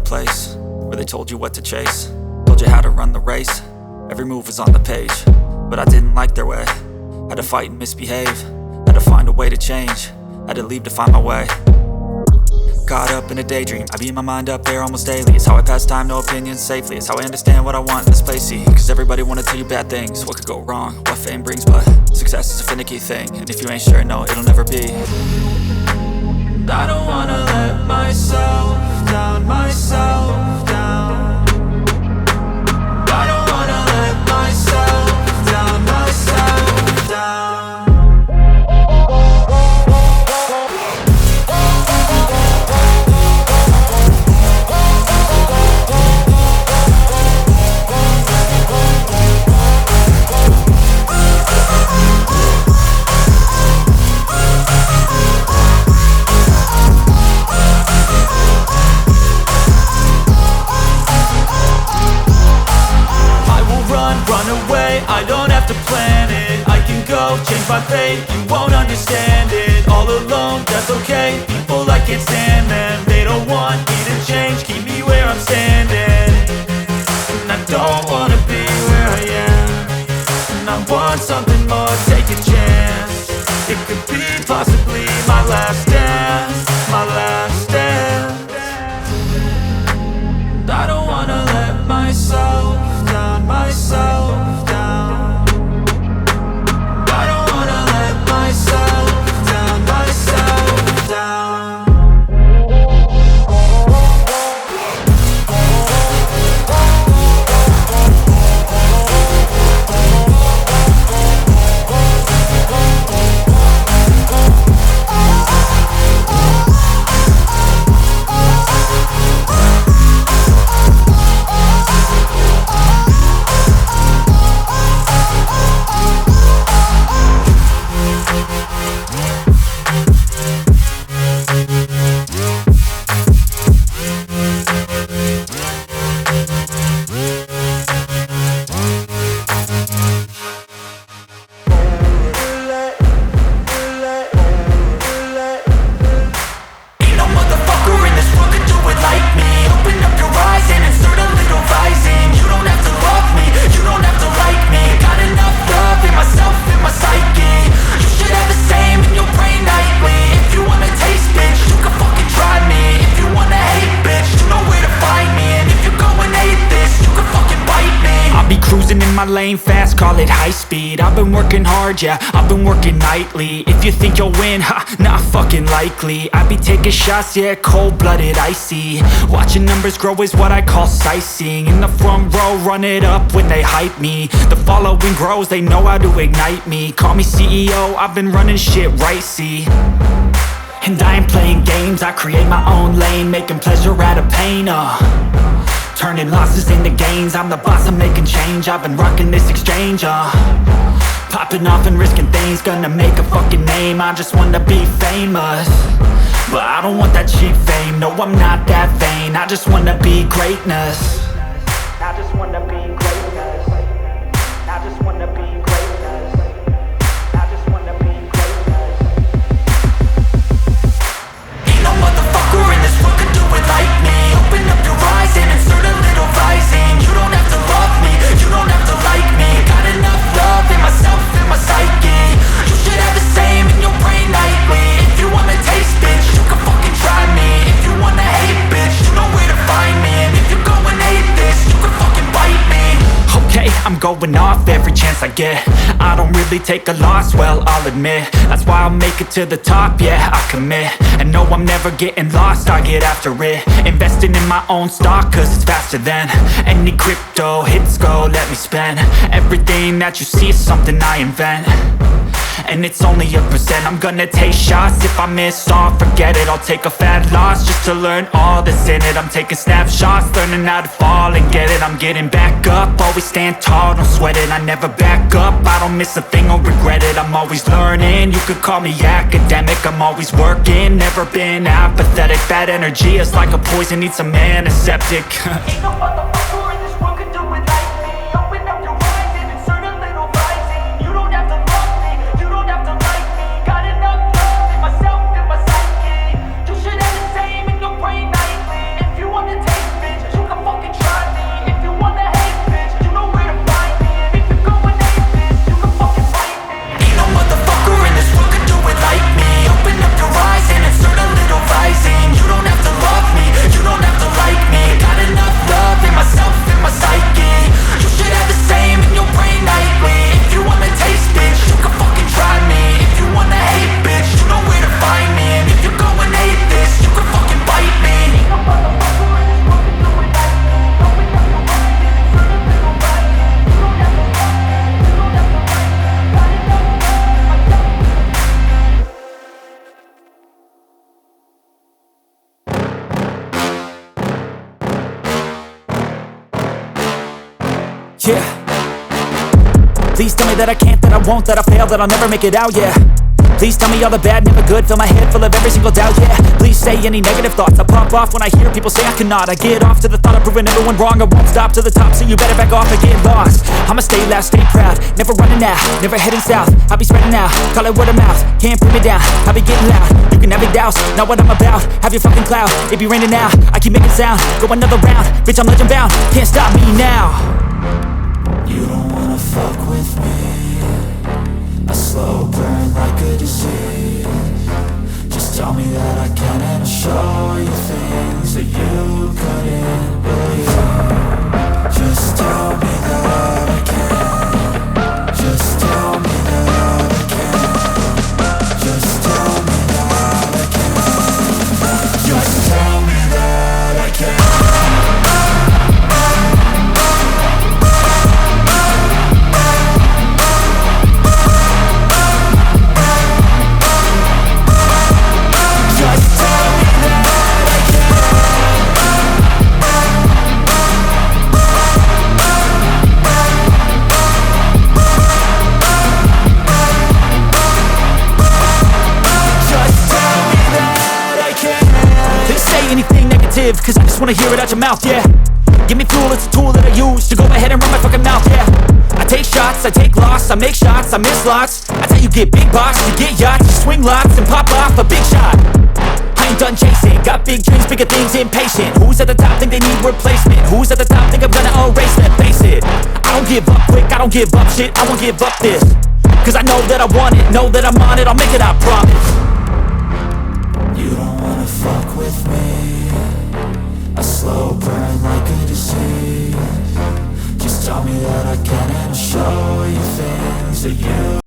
place where they told you what to chase, told you how to run the race. Every move was on the page, but I didn't like their way. Had to fight and misbehave, had to find a way to change, had to leave to find my way. Caught up in a daydream, I beat my mind up there almost daily. It's how I pass time, no opinions safely. It's how I understand what I want in this place, see. Cause everybody wanna tell you bad things, what could go wrong, what fame brings. But success is a finicky thing, and if you ain't sure, no, it'll never be. I don't wanna let myself down, myself down. I don't wanna let myself down, myself down. I don't have to plan it, I can go change my fate. You won't understand it, all alone, that's okay. People, I can't stand them, they don't want me to change. Keep me where I'm standing, and I don't wanna be where I am. And I want something more, take a chance. It could be possibly my last dance, my last dance. I don't wanna let myself down, myself down. My lane fast, call it high speed. I've been working hard, yeah, I've been working nightly. If you think you'll win, ha, not fucking likely. I be taking shots, yeah, cold-blooded, icy. Watching numbers grow is what I call sightseeing. In the front row, run it up when they hype me. The following grows, they know how to ignite me. Call me CEO, I've been running shit right, see. And I ain't playing games, I create my own lane, making pleasure out of pain, turning losses into gains. I'm the boss, I'm making change. I've been rocking this exchange, popping off and risking things. Gonna make a fucking name, I just wanna be famous. But I don't want that cheap fame, no, I'm not that vain. I just wanna be greatness. I just wanna be greatness. I just wanna be greatness. I just wanna be greatness. Ain't no motherfucker in this world could do it like me. Open up your eyes and insert a little rising. You don't have to love me, you don't have to like me. Got enough love in myself, in my psyche. You should have the same in your brain nightly. If you wanna taste, bitch, you can fucking try me. If you wanna hate, bitch, you know where to find me. And if you go and hate this, you can fucking bite me. Okay, I'm going off every chance I get. I don't really take a loss, well, I'll admit. That's why I'll make it to the top, yeah, I commit. And no, I'm never getting lost, I get after it. Investing in my own stock, cause it's faster than any crypto hits go, let me spend. Everything that you see is something I invent, and it's only a percent. I'm gonna take shots, if I miss all, forget it. I'll take a fat loss just to learn all that's in it. I'm taking snapshots, learning how to fall and get it. I'm getting back up, always stand tall, don't sweat it. I never back up, I don't miss a thing or regret it. I'm always learning, you could call me academic. I'm always working, never been apathetic. Bad energy is like a poison, needs some antiseptic. Ain't no motherfucker in this world could do it like me. Open up your eyes and insert a little rising. You don't have to love me, you don't have to like me. Got enough love in myself, in my psyche. You should have the same in your brain nightly. If you wanna taste me, yeah. Please tell me that I can't, that I won't, that I fail, that I'll never make it out, yeah. Please tell me all the bad, never good, fill my head full of every single doubt, yeah. Please say any negative thoughts, I pop off when I hear people say I cannot. I get off to the thought of proving everyone wrong, I won't stop to the top, so you better back off and get lost. I'ma stay loud, stay proud, never running out, never heading south. I'll be spreading out, call it word of mouth, can't put me down, I'll be getting loud. You can have your doubts, not what I'm about, have your fucking clout, it be raining now, I keep making sound, go another round, bitch I'm legend bound, can't stop me now. You don't wanna fuck with me, a slow burn like a disease. Just tell me that I can and I'll show you things that you couldn't believe. Just tell me that I can. Just tell me that I can. Just tell me that I can. Just tell me that I can. Cause I just wanna hear it out your mouth, yeah. Give me fuel, it's a tool that I use to go ahead and run my fucking mouth, yeah. I take shots, I take loss, I make shots, I miss lots. That's how you get big box, you get yachts, you swing lots and pop off a big shot. I ain't done chasing, got big dreams, bigger things, impatient. Who's at the top think they need replacement? Who's at the top think I'm gonna erase them? Face it, I don't give up quick, I don't give up shit, I won't give up this. Cause I know that I want it, know that I'm on it, I'll make it, I promise. You don't wanna fuck with me, a slow burn like a disease. Just tell me that I can and I'll show you things that you